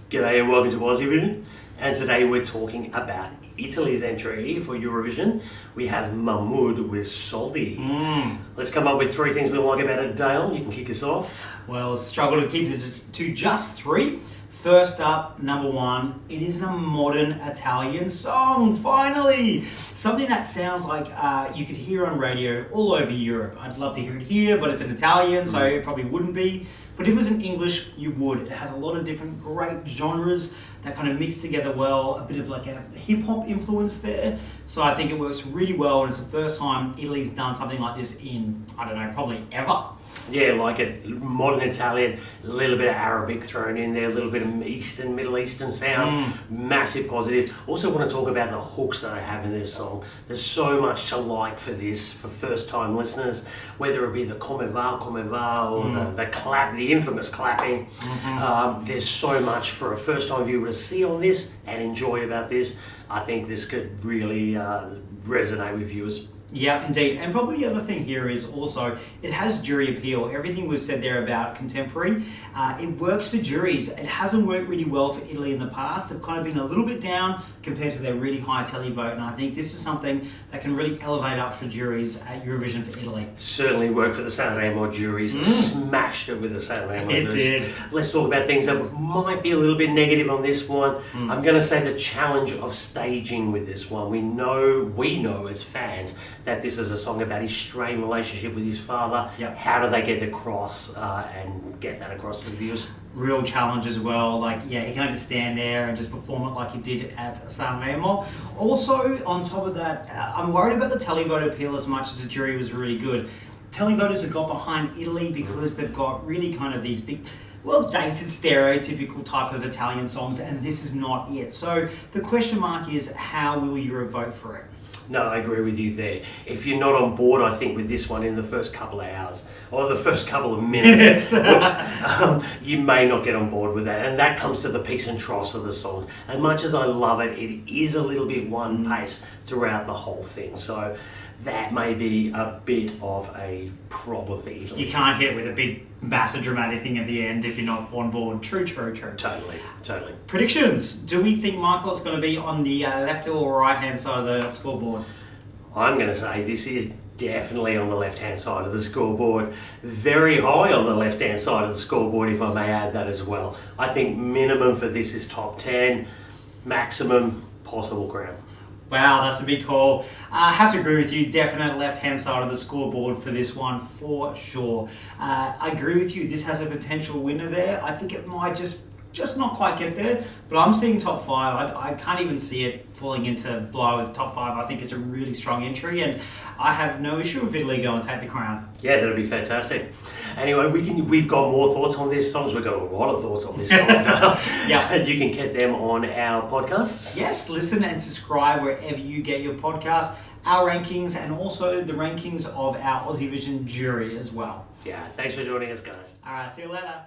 G'day and welcome to Eurovision. And today we're talking about Italy's entry for Eurovision. We have Mahmood with Soldi. Let's come up with three things we like about it. Dale, you can kick us off. Well, struggle to keep it to just three. First up, number one, it is a modern Italian song, finally! Something that sounds like you could hear on radio all over Europe. I'd love to hear it here, but it's in Italian, so it probably wouldn't be. But if it was in English, you would. It has a lot of different great genres that kind of mix together well, a bit of like a hip-hop influence there. So I think it works really well, and it's the first time Italy's done something like this in, I don't know, probably ever. Yeah, like it. Modern Italian, a little bit of Arabic thrown in there, a little bit of Middle Eastern sound. Massive positive. Also want to talk about the hooks that I have in this song. There's so much to like for this, for first-time listeners, whether it be the come va, or the clap, the infamous clapping. There's so much for a first-time viewer to see on this and enjoy about this. I think this could really resonate with viewers. Yeah, indeed. And probably the other thing here is also, it has jury appeal. Everything was said there about contemporary, it works for juries. It hasn't worked really well for Italy in the past. They've kind of been a little bit down compared to their really high televote, and I think this is something that can really elevate up for juries at Eurovision for Italy. Certainly worked for the Sanremo juries. Smashed it with the Sanremo juries. It did. Let's talk about things that might be a little bit negative on this one. I'm going to say the challenge of staging with this one. We know as fans that this is a song about his strained relationship with his father. Yep. How do they get across and get that across to the viewers? Real challenge as well. Like, yeah, he can't just stand there and just perform it like he did at Sanremo. Also, on top of that, I'm worried about the televote appeal as much as the jury was really good. Televoters have got behind Italy because they've got really kind of these big, well, dated, stereotypical type of Italian songs, and this is not it. So the question mark is, how will Europe vote for it? No, I agree with you there. If you're not on board, I think, with this one in the first couple of hours or the first couple of minutes, you may not get on board with that. And that comes to the peaks and troughs of the song. As much as I love it, it is a little bit one pace throughout the whole thing. So that may be a bit of a problem for Italy. You can't hit it with a big, massive, dramatic thing at the end if you're not on board. True. Totally. Predictions. Do we think Michael is going to be on the left or right-hand side of the scoreboard? I'm going to say this is definitely on the left-hand side of the scoreboard. Very high on the left-hand side of the scoreboard, if I may add that as well. I think minimum for this is top 10, maximum possible crown. Wow, that's a big call. I have to agree with you. Definite left-hand side of the scoreboard for this one, for sure. I agree with you. This has a potential winner there. I think it might just not quite get there, but I'm seeing top 5. I can't even see it falling into below the top 5. I think it's a really strong entry, and I have no issue if Italy go and take the crown. Yeah, that'd be fantastic. Anyway, we've got more thoughts on this song. We've got a lot of thoughts on this song. Yeah, you can get them on our podcasts. Yes, listen and subscribe wherever you get your podcast. Our rankings and also the rankings of our Aussie Vision jury as well. Yeah, thanks for joining us, guys. All right, see you later.